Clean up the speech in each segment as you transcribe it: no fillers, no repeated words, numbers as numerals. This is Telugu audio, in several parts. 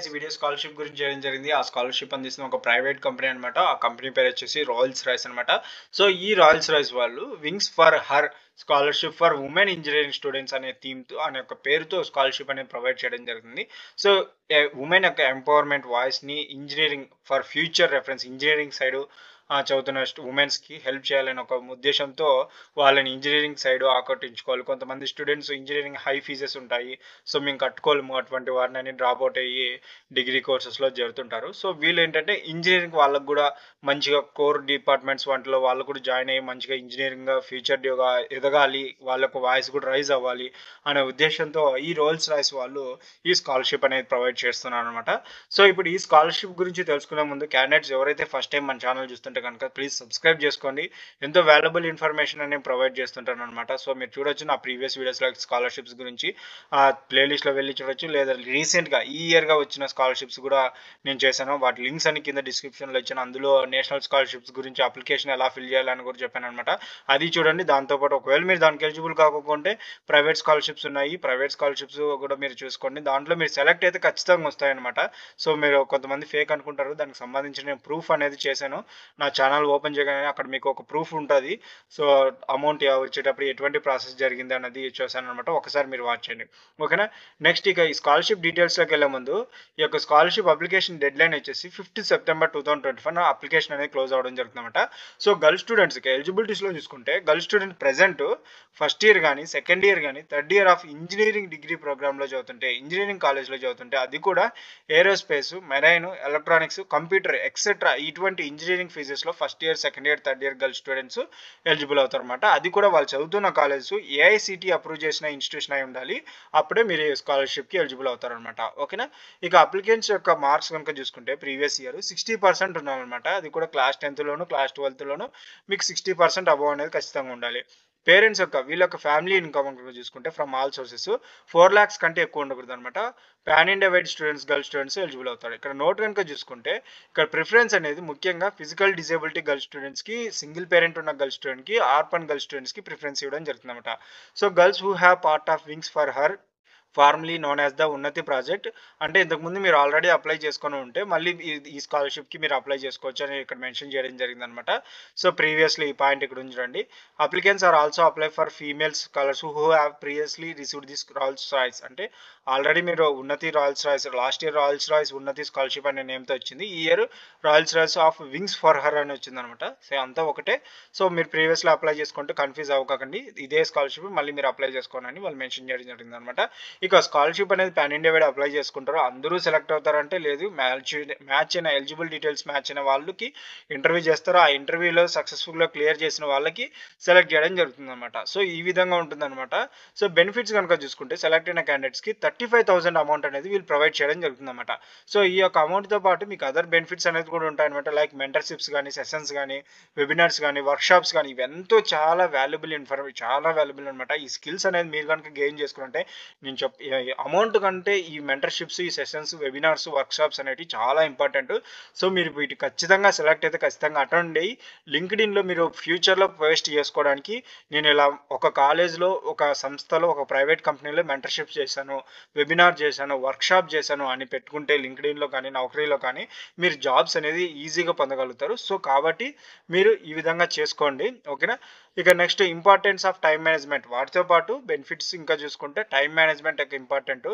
గైస్ వీడియో స్కాలర్షిప్ గురించి చేయడం జరిగింది. ఆ స్కాలర్షిప్ అందిస్తున్న ఒక ప్రైవేట్ కంపెనీ అనమాట. ఆ కంపెనీ పేరు వచ్చేసి రాయల్స్ రైస్ అనమాట. సో ఈ రాయల్స్ రైస్ వాళ్ళు wings for her scholarship for women engineering students అనే థీమ్తో అనే ఒక పేరుతో స్కాలర్షిప్ అనేది ప్రొవైడ్ చేయడం జరుగుతుంది. సో ఉమెన్ యొక్క ఎంపవర్మెంట్ వాయిస్ని engineering for future reference engineering side చదువుతున్న ఉమెన్స్కి హెల్ప్ చేయాలని ఒక ఉద్దేశంతో వాళ్ళని ఇంజనీరింగ్ సైడ్ ఆకర్షించుకోవాలి. కొంతమంది స్టూడెంట్స్ ఇంజనీరింగ్ హై ఫీజెస్ ఉంటాయి, సో మేము కట్టుకోలేము అటువంటి వారిని డ్రాప్ అవుట్ అయ్యి డిగ్రీ కోర్సెస్లో చేరుతుంటారు. సో వీళ్ళు ఏంటంటే ఇంజనీరింగ్ వాళ్ళకు కూడా మంచిగా కోర్ డిపార్ట్మెంట్స్ వాటిలో వాళ్ళు కూడా జాయిన్ అయ్యి మంచిగా ఇంజనీరింగ్ ఫ్యూచర్గా ఎదగాలి, వాళ్ళకు వాయిస్ కూడా రైజ్ అవ్వాలి అనే ఉద్దేశంతో ఈ రోల్స్ రాయిస్ వాళ్ళు ఈ స్కాలర్షిప్ అనేది ప్రొవైడ్ చేస్తున్నారు అనమాట. సో ఇప్పుడు ఈ స్కాలర్షిప్ గురించి తెలుసుకునే ముందు క్యాండిడేట్స్ ఎవరైతే ఫస్ట్ టైం మన ఛానల్ చూస్తుంటే కనుక ప్లీజ్ సబ్స్క్రైబ్ చేసుకోండి. ఎంతో వాల్యుబుల్ ఇన్ఫర్మేషన్ అనేది ప్రొవైడ్ చేస్తుంటాను అనమాట. సో మీరు చూడొచ్చు నా ప్రీవియస్ వీడియోస్లో స్కాలర్షిప్స్ గురించి ఆ ప్లేలిస్ట్లో వెళ్ళి చూడొచ్చు, లేదా రీసెంట్గా ఈ ఇయర్గా వచ్చిన స్కాలర్షిప్స్ కూడా నేను చేశాను. వాటి లింక్స్ అని కింద డిస్క్రిప్షన్లో ఇచ్చాను. అందులో నేషనల్ స్కాలర్షిప్స్ గురించి అప్లికేషన్ ఎలా ఫిల్ చేయాలని కూడా చెప్పాను అనమాట. అది చూడండి. దాంతోపాటు ఒకవేళ మీరు దానికి ఎలిజిబుల్ కాకపోతే ప్రైవేట్ స్కాలర్షిప్స్ ఉన్నాయి, ప్రైవేట్ స్కాలర్షిప్స్ కూడా మీరు చూసుకోండి. దాంట్లో మీరు సెలెక్ట్ అయితే ఖచ్చితంగా వస్తాయన్నమాట. సో మీరు కొంతమంది ఫేక్ అనుకుంటారు, దానికి సంబంధించిన ప్రూఫ్ అనేది చేశాను. నా ఛానల్ ఓపెన్ చేయగానే అక్కడ మీకు ఒక ప్రూఫ్ ఉంటుంది. సో అమౌంట్ వచ్చేటప్పుడు ఎటువంటి ప్రాసెస్ జరిగింది అన్నది చూసాను అనమాట. ఒకసారి మీరు వాచ్ చేయండి, ఓకేనా. నెక్స్ట్ ఇక ఈ స్కాలర్షిప్ డీటెయిల్స్లోకి వెళ్ళే ముందు ఈ యొక్క స్కాలర్షిప్ అప్లికేషన్ డెడ్ లైన్ వచ్చేసి 5th September 2025 అప్లికేషన్ అనేది క్లోజ్ అవ్వడం జరుగుతుందన్నమాట. సో గర్ల్ స్టూడెంట్స్కి ఎలిజిబిలిటీస్లో చూసుకుంటే girl student present first year కానీ సెకండ్ ఇయర్ కానీ third year of engineering degree ప్రోగ్రామ్లో చదువుతుంటే, ఇంజనీరింగ్ కాలేజ్లో చదువుతుంటే, అది కూడా aerospace, marine, electronics, computer etcetera ఇటువంటి ఇంజనీరింగ్ ఫీజెస్లో first year second year third year girl students eligible అవుతారన్నమాట. అది కూడా వాళ్ళు చదువుతున్న కాలేజ్ ఏఐసిటి అప్రూవ్ చేసిన ఇన్స్టిట్యూషన్ అయి ఉండాలి. అప్పుడే మీరు స్కాలర్షిప్కి ఎలిజిబుల్ అవుతారనమాట, ఓకేనా. ఇక అప్లికెంట్స్ యొక్క మార్క్స్ కనుక చూసుకుంటే ప్రీవియస్ ఇయర్ 60% ఉన్నారనమాట. అది కూడా క్లాస్ 10th క్లాస్ 12th మీకు 60% అబవ్ అనేది ఖచ్చితంగా ఉండాలి. పేరెంట్స్ యొక్క వీళ్ళ యొక్క ఫ్యామిలీ ఇన్కమ్ చూసుకుంటే ఫ్రమ్ ఆల్ సోర్సెస్ 4 lakhs కంటే ఎక్కువ ఉండకూడదు అనమాట. Pan India wide students girl students eligible అవుతారు. ఇక్కడ నోట్ కనుక చూసుకుంటే ఇక్కడ ప్రిఫరెన్స్ అనేది ముఖ్యంగా ఫిజికల్ డిజేబిలిటీ గర్ల్ స్టూడెంట్స్కి, సింగిల్ పేరెంట్ ఉన్న గర్ల్ స్టూడెంట్కి, ఆర్ఫన్ గర్ల్ స్టూడెంట్స్కి ప్రిఫరెన్స్ ఇవ్వడం జరుగుతుంది అనమాట. So girls who have part of wings for her formally known as the Unnati project, అంటే ఇంతకుముందు మీరు ఆల్రెడీ అప్లై చేసుకొని ఉంటే మళ్ళీ ఈ స్కాలర్షిప్కి మీరు అప్లై చేసుకోవచ్చు అని ఇక్కడ మెన్షన్ చేయడం జరిగింది అనమాట. సో ప్రీవియస్లీ ఈ పాయింట్ ఇక్కడ ఉంచండి. Applicants are also apply for female scholars who have previously received this Rolls Royce, అంటే ఆల్రెడీ మీరు Unnati Rolls Royce last year Rolls Royce Unnati scholarship అనే నేమ్తో వచ్చింది. ఈ year Rolls Royce of wings for her అని వచ్చింది అనమాట. సో అంతా ఒకటే. సో మీరు ప్రీవియస్లో అప్లై చేసుకుంటే కన్ఫ్యూజ్ అవ్వకండి, ఇదే స్కాలర్షిప్ మళ్ళీ మీరు అప్లై చేసుకోండి అని వాళ్ళు మెన్షన్ చేయడం జరిగింది అనమాట. ఇక స్కాలర్షిప్ అనేది పాన్ ఇండియా వైడ్ అప్లై చేసుకుంటారు. అందరూ సెలెక్ట్ అవుతారంటే లేదు, మ్యాచ్ అయిన ఎలిజిబుల్ డీటెయిల్స్ మ్యాచ్ అయిన వాళ్ళకి ఇంటర్వ్యూ చేస్తారు. ఆ ఇంటర్వ్యూలో సక్సెస్ఫుల్గా క్లియర్ చేసిన వాళ్ళకి సెలెక్ట్ చేయడం జరుగుతుంది అనమాట. సో ఈ విధంగా ఉంటుంది అనమాట. సో బెనిఫిట్స్ కనుక చూసుకుంటే సెలెక్ట్ అయిన క్యాండిడేట్స్కి 35,000 అమౌంట్ అనేది వీళ్ళు ప్రొవైడ్ చేయడం జరుగుతుంది అనమాట. సో ఈ యొక్క అమౌంట్తో పాటు మీకు అదర్ బెనిఫిట్స్ అనేది కూడా ఉంటాయన్నమాట. లైక్ మెంటర్షిప్స్ కానీ, సెషన్స్ కానీ, వెబినార్స్ కానీ, వర్క్షాప్స్ కానీ, ఇవెంతో చాలా వాల్యుబుల్ చాలా వాల్యుబుల్ అనమాట. ఈ స్కిల్స్ అనేది మీరు కనుక గెయిన్ చేసుకుంటే నేను అమౌంట్ కంటే ఈ మెంటర్షిప్స్, ఈ సెషన్స్, వెబినార్స్, వర్క్షాప్స్ అనేవి చాలా ఇంపార్టెంట్. సో మీరు వీటి ఖచ్చితంగా సెలెక్ట్ అయితే ఖచ్చితంగా అటెండ్ అయ్యి లింక్డ్ఇన్లో మీరు ఫ్యూచర్లో పోస్ట్ చేసుకోవడానికి నేను ఇలా ఒక కాలేజ్లో, ఒక సంస్థలో, ఒక ప్రైవేట్ కంపెనీలో మెంటర్షిప్ చేశాను, వెబినార్ చేశాను, వర్క్షాప్ చేశాను అని పెట్టుకుంటే లింక్డ్ఇన్లో కానీ నౌకరీలో కానీ మీరు జాబ్స్ అనేది ఈజీగా పొందగలుగుతారు. సో కాబట్టి మీరు ఈ విధంగా చేసుకోండి, ఓకేనా. ఇక next importance of time management, వాటితో పాటు బెనిఫిట్స్ ఇంకా చూసుకుంటే టైం మేనేజ్మెంట్ ఒక ఇంపార్టెంట్.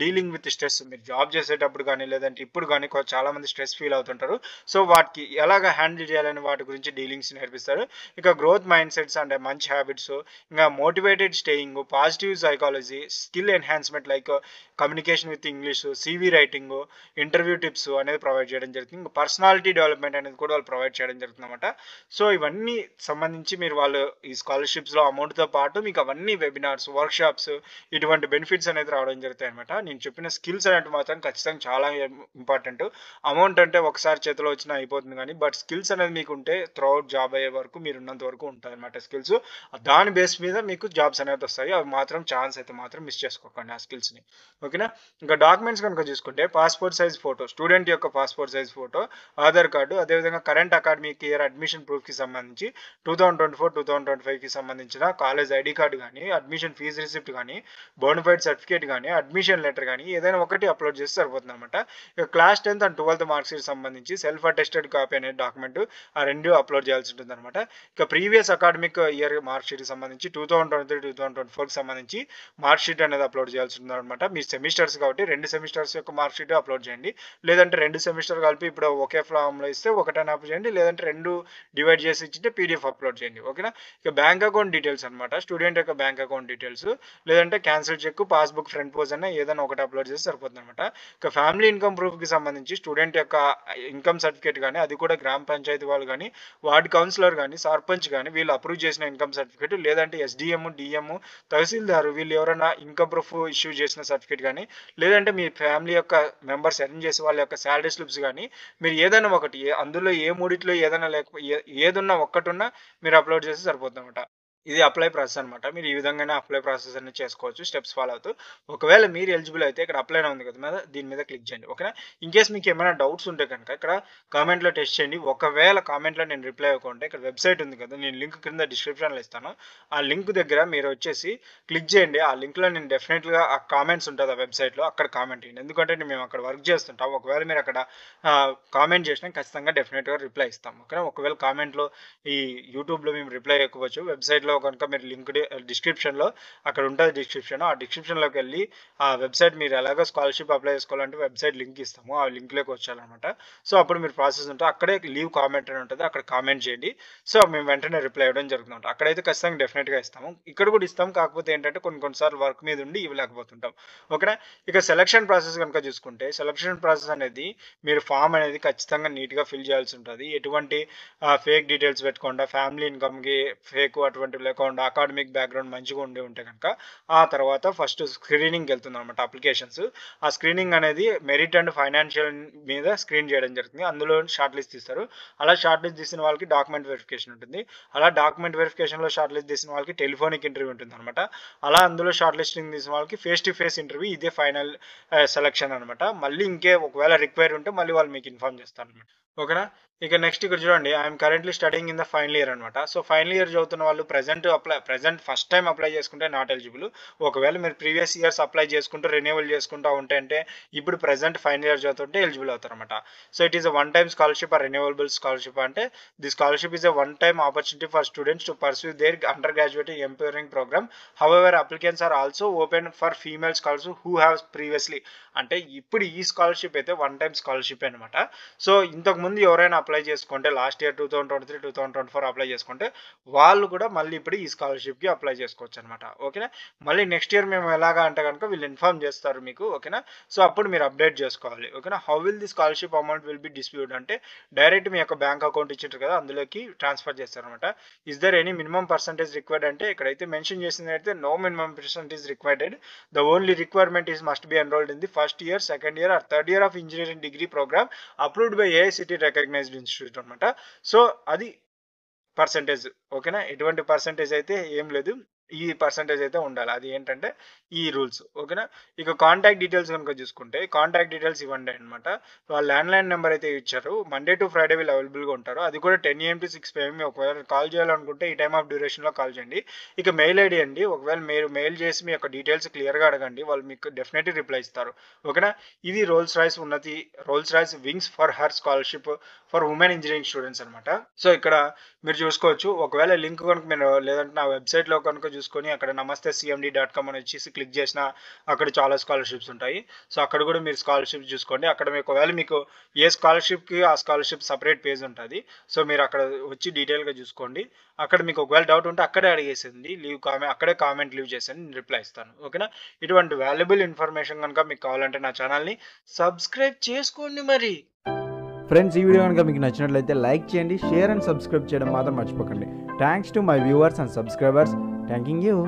డీలింగ్ విత్ స్ట్రెస్, మీరు జాబ్ చేసేటప్పుడు కానీ లేదంటే ఇప్పుడు కానీ చాలామంది స్ట్రెస్ ఫీల్ అవుతుంటారు. సో వాటికి ఎలాగ హ్యాండిల్ చేయాలని వాటి గురించి డీలింగ్స్ నేర్పిస్తారు. ఇక గ్రోత్ మైండ్ సెట్స్ అంటే మంచి హ్యాబిట్స్, ఇంకా motivated staying, positive psychology, skill enhancement like communication with English, CV writing, interview tips అనేది ప్రొవైడ్ చేయడం జరుగుతుంది. ఇంకా పర్సనాలిటీ డెవలప్మెంట్ అనేది కూడా వాళ్ళు ప్రొవైడ్ చేయడం జరుగుతుంది అనమాట. సో ఇవన్నీ సంబంధించి మీరు వాళ్ళు ఈ స్కాలర్షిప్స్లో అమౌంట్తో పాటు మీకు అవన్నీ వెబినార్స్, వర్క్షాప్స్, ఇటువంటి బెనిఫిట్స్ అనేది రావడం జరుగుతాయి అనమాట. నేను చెప్పిన స్కిల్స్ అనేవి మాత్రం ఖచ్చితంగా చాలా ఇంపార్టెంట్. అమౌంట్ అంటే ఒకసారి చేతిలో వచ్చినా అయిపోతుంది కానీ, బట్ స్కిల్స్ అనేది మీకు ఉంటే త్రూఅవుట్ జాబ్ అయ్యే వరకు మీరు ఉన్నంత వరకు ఉంటాయి అనమాట స్కిల్స్. దాని బేస్ మీద మీకు జాబ్స్ అనేది వస్తాయి. అవి మాత్రం ఛాన్స్ అయితే మాత్రం మిస్ చేసుకోకండి ఆ స్కిల్స్ని, ఓకేనా. ఇంకా డాక్యుమెంట్స్ కనుక చూసుకుంటే పాస్పోర్ట్ సైజ్ ఫోటో, స్టూడెంట్ యొక్క passport size photo, Aadhaar card, అదేవిధంగా కరెంట్ అకాడమిక్ ఇయర్ అడ్మిషన్ ప్రూఫ్కి సంబంధించి 2024-2025కి సంబంధించిన కాలేజ్ ఐడి కార్డు కానీ, అడ్మిషన్ ఫీజు రిసిప్ట్ కానీ, బోనఫైడ్ సర్టిఫికేట్ కానీ, అడ్మిషన్ లెటర్ కానీ ఏదైనా ఒకటి అప్లోడ్ చేస్తే సరిపోతుందన్నమాట. ఇక class 10th and 12th marks sheet సంబంధించి సెల్ఫ్ అటెస్టెడ్ కాపీ అనే డాక్యుమెంట్ ఆ 2 అప్లోడ్ చేయాల్సి ఉంటుందన్నమాట. ఇక ప్రీవియస్ అకాడమిక్ ఇయర్ మార్క్ షీట్‌కి సంబంధించి 2023, 2024కి సంబంధించి మార్క్ షీట్ అనేది అప్లోడ్ చేయాల్సి ఉంటుందన్నమాట. మీ సెమిస్టర్స్ కాబట్టి 2 సెమిస్టర్స్ యొక్క మార్క్ షీట్ అప్లోడ్ చేయండి. లేదంటే 2 సెమిస్టర్ కలిపి ఇప్పుడు ఒకే ఫామ్‌లో ఇస్తే ఒకటైనా అప్లోడ్ చేయండి. లేదంటే 2 డివైడ్ చేసి ఇచ్చింటే పీడీఎఫ్ అప్లోడ్ చేయండి. ఓకేనా? ఇక బ్యాంక్ అకౌంట్ డీటెయిల్స్ అనమాట. స్టూడెంట్ యొక్క బ్యాంక్ అకౌంట్ డీటెయిల్స్ లేదంటే cancel cheque, passbook front page అన్న ఏదైనా ఒకటి అప్లోడ్ చేస్తే సరిపోతుందన్నమాట. ఇక ఫ్యామిలీ ఇన్కమ్ ప్రూఫ్‌కి సంబంధించి స్టూడెంట్ యొక్క ఇన్కమ్ సర్టిఫికేట్ కానీ, అది కూడా గ్రామ పంచాయతీ వాళ్ళు కానీ, వార్డ్ కౌన్సిలర్ కానీ, సర్పంచ్ కానీ వీళ్ళు అప్రూవ్ చేసిన ఇన్కమ్ సర్టిఫికేట్, లేదంటే ఎస్డిఎం, డిఎం, తహసీల్దార్ వీళ్ళు ఎవరైనా ఇన్కమ్ ప్రూఫ్ ఇష్యూ చేసిన సర్టిఫికేట్ కానీ, లేదంటే మీ ఫ్యామిలీ యొక్క మెంబర్స్ అరేంజ్ చేసే వాళ్ళ యొక్క శాలరీ స్లిప్స్ కానీ, మీరు ఏదైనా ఒకటి అందులో ఏ మూడిట్లో ఏదైనా ఏదున్నా ఒక్కటున్నా మీరు అప్లోడ్ చేస్తే సరిపోతుందన్నమాట. ఇది అప్లై ప్రాసెస్ అనమాట. మీరు ఈ విధంగానే అప్లై ప్రాసెస్ అనేది చేసుకోవచ్చు స్టెప్స్ ఫాలో అవుతూ. ఒకవేళ మీరు ఎలిజిబుల్ అయితే ఇక్కడ అప్లై ఉంది కదా దీని మీద క్లిక్ చేయండి. ఓకేనా? ఇన్ కేస్ మీకు ఏమైనా డౌట్స్ ఉంటే కనుక ఇక్కడ కామెంట్లో టెస్ట్ చేయండి. ఒకవేళ కామెంట్లో నేను రిప్లై అవ్వకుంటే ఇక్కడ వెబ్సైట్ ఉంది కదా, నేను లింక్ కింద డిస్క్రిప్షన్లో ఇస్తాను. ఆ లింక్ దగ్గర మీరు వచ్చేసి క్లిక్ చేయండి. ఆ లింక్లో నేను డెఫినెట్గా ఆ కామెంట్స్ ఉంటుంది ఆ వెబ్సైట్లో, అక్కడ కామెంట్ చేయండి. ఎందుకంటే మేము అక్కడ వర్క్ చేస్తుంటాం. ఒకవేళ మీరు అక్కడ కామెంట్ చేసినా ఖచ్చితంగా డెఫినెట్గా రిప్లై ఇస్తాం. ఓకేనా? ఒకవేళ కామెంట్లో ఈ యూట్యూబ్లో మేము రిప్లై ఇవ్వకపోవచ్చు, వెబ్సైట్లో కనుక మీరు లింక్ డిస్క్రిప్షన్లో అక్కడ ఉంటుంది డిస్క్రిప్షన్. ఆ డిస్క్రిప్షన్లోకి వెళ్ళి ఆ వెబ్సైట్ మీరు ఎలాగో స్కాలర్షిప్ అప్లై చేసుకోవాలంటే వెబ్సైట్ లింక్ ఇస్తాము, ఆ లింక్లోకి వచ్చారనమాట. సో అప్పుడు మీరు ప్రాసెస్ ఉంటుంది, అక్కడే లీవ్ కామెంట్ అని ఉంటుంది, అక్కడ కామెంట్ చేయండి. సో మేము వెంటనే రిప్లై ఇవ్వడం జరుగుతుంటాం. అక్కడైతే ఖచ్చితంగా డెఫినెట్గా ఇస్తాము. ఇక్కడ కూడా ఇస్తాం, కాకపోతే ఏంటంటే కొన్నిసార్లు వర్క్ మీద ఉండి ఇవ్వలేకపోతుంటాం. ఓకేనా? ఇక సెలక్షన్ ప్రాసెస్ కనుక చూసుకుంటే, సెలక్షన్ ప్రాసెస్ అనేది మీరు ఫామ్ అనేది ఖచ్చితంగా నీట్గా ఫిల్ చేయాల్సి ఉంటుంది. ఎటువంటి ఫేక్ డీటెయిల్స్ పెట్టకుండా, ఫ్యామిలీ ఇన్కమ్కి ఫేక్ అటువంటి లేకుండా, అకాడమిక్ బ్యాక్గ్రౌండ్ మంచిగా ఉంటే కనుక ఆ తర్వాత ఫస్ట్ స్క్రీనింగ్కి వెళ్తుంది అనమాట అప్లికేషన్స్. ఆ స్క్రీనింగ్ అనేది మెరిట్ అండ్ ఫైనాన్షియల్ మీద స్క్రీన్ చేయడం జరుగుతుంది. అందులో షార్ట్ లిస్ట్ తీస్తారు. అలా షార్ట్ లిస్ట్ తీసిన వాళ్ళకి డాక్యుమెంట్ వెరిఫికేషన్ ఉంటుంది. అలా డాక్యుమెంట్ వెరిఫికేషన్లో షార్ట్ లిస్ట్ తీసిన వాళ్ళకి టెలిఫోనిక్ ఇంటర్వ్యూ ఉంటుంది అనమాట. అలా అందులో షార్ట్ లిస్టింగ్ తీసిన వాళ్ళకి ఫేస్ టు ఫేస్ ఇంటర్వ్యూ. ఇదే ఫైనల్ సెలక్షన్ అనమాట. మళ్ళీ ఒకవేళ రిక్వైర్ ఉంటే మళ్ళీ వాళ్ళు మీకు ఇన్ఫార్మ్ చేస్తారు అనమాట. ఓకేనా? ఇక నెక్స్ట్ ఇక్కడ చూడండి, I'm currently studying in the final year అనమాట. సో ఫైనల్ ఇయర్ చదువుతున్న వాళ్ళు ప్రజెంట్ ఫస్ట్ టైం అప్లై చేసుకుంటే నాట్ ఎలిజిబుల్. ఒకవేళ మీరు ప్రీవియస్ ఇయర్స్ అప్లై చేసుకుంటూ రెన్యూవల్ చేసుకుంటూ ఉంటే అంటే ఇప్పుడు ప్రజెంట్ ఫైనల్ ఇయర్ చదువుతుంటే ఎలిజిబుల్ అవుతారు అనమాట. So it is a one time scholarship or renewable scholarship. అంటే the scholarship is a one time opportunity for students to pursue their undergraduate empowering program. However applicants are also open for female scholars who have previously. అంటే ఇప్పుడు ఈ స్కాలర్షిప్ అయితే వన్ టైమ్ స్కాలర్షిప్ అనమాట. సో ఇంతకుముందు ఎవరైనా అప్లై చేసుకుంటే లాస్ట్ ఇయర్ 2023, 2024 అప్లై చేసుకుంటే వాళ్ళు కూడా మళ్ళీ ఇప్పుడు ఈ స్కాలర్షిప్కి అప్లై చేసుకోవచ్చు అనమాట. ఓకేనా? మళ్ళీ నెక్స్ట్ ఇయర్ మేము ఎలాగా అంటే కనుక వీళ్ళు ఇన్ఫార్మ్ చేస్తారు మీకు. ఓకేనా? సో అప్పుడు మీరు అప్డేట్ చేసుకోవాలి. ఓకేనా? How will the scholarship amount will be distribute అంటే డైరెక్ట్ మీ యొక్క బ్యాంక్ అకౌంట్ ఇచ్చింటారు కదా అందులోకి ట్రాన్స్ఫర్ చేస్తారనమాట. Is there any minimum percentage required అంటే ఇక్కడైతే మెన్షన్ చేసింది అయితే no minimum percentage required. The only requirement is must be enrolled in the first year, second year or third year of engineering degree program approved by AICTE recognised institute అనమాట. సో అది పర్సంటేజ్. ఓకేనా? ఎటువంటి పర్సంటేజ్ అయితే ఏం లేదు, ఈ పర్సంటేజ్ అయితే ఉండాలి. అది ఏంటంటే ఈ రూల్స్. ఓకేనా? ఇక కాంటాక్ట్ డీటెయిల్స్ కనుక చూసుకుంటే కాంటాక్ట్ డీటెయిల్స్ ఇవ్వండి అనమాట. వాళ్ళ ల్యాండ్లైన్ నెంబర్ అయితే ఇచ్చారు. మండే టు ఫ్రైడే వీళ్ళు అవైలబుల్గా ఉంటారు. అది కూడా 10 AM to 6 PM. ఒకవేళ కాల్ చేయాలనుకుంటే ఈ టైమ్ ఆఫ్ డ్యూరేషన్లో కాల్ చేయండి. ఇక మెయిల్ ఐడి అండి, ఒకవేళ మీరు మెయిల్ చేసి మీ యొక్క డీటెయిల్స్ క్లియర్గా అడగండి, వాళ్ళు మీకు డెఫినెట్లీ రిప్లై ఇస్తారు. ఓకేనా? ఇది Rolls Royce wings for her scholarship for women engineering students అనమాట. సో ఇక్కడ మీరు చూసుకోవచ్చు. ఒకవేళ లింక్ కనుక మీరు లేదంటే నా వెబ్సైట్లో కనుక చూసుకొని అక్కడ నమస్తే cmd.com అని వచ్చేసి క్లిక్ చేసిన అక్కడ చాలా స్కాలర్షిప్స్ ఉంటాయి. సో అక్కడ కూడా మీరు స్కాలర్షిప్ చూసుకోండి. అక్కడ ఒకవేళ మీకు ఏ స్కాలర్షిప్కి ఆ స్కాలర్షిప్ సపరేట్ పేజ్ ఉంటుంది. సో మీరు అక్కడ వచ్చి డీటెయిల్గా చూసుకోండి. అక్కడ మీకు ఒకవేళ డౌట్ ఉంటే అక్కడే అడిగేసింది అక్కడే కామెంట్ లీవ్ చేసేయండి, నేను రిప్లై ఇస్తాను. ఓకేనా? ఇటువంటి వాల్యుబుల్ ఇన్ఫర్మేషన్ కనుక మీకు కావాలంటే నా ఛానల్ని సబ్స్క్రైబ్ చేసుకోండి. మరి ఫ్రెండ్స్, ఈ వీడియో కనుక మీకు నచ్చినట్లయితే లైక్ చేయండి, షేర్ అండ్ సబ్స్క్రైబ్ చేయడం మాత్రం మర్చిపోకండి. Thanks to my viewers and subscribers. Thanking you.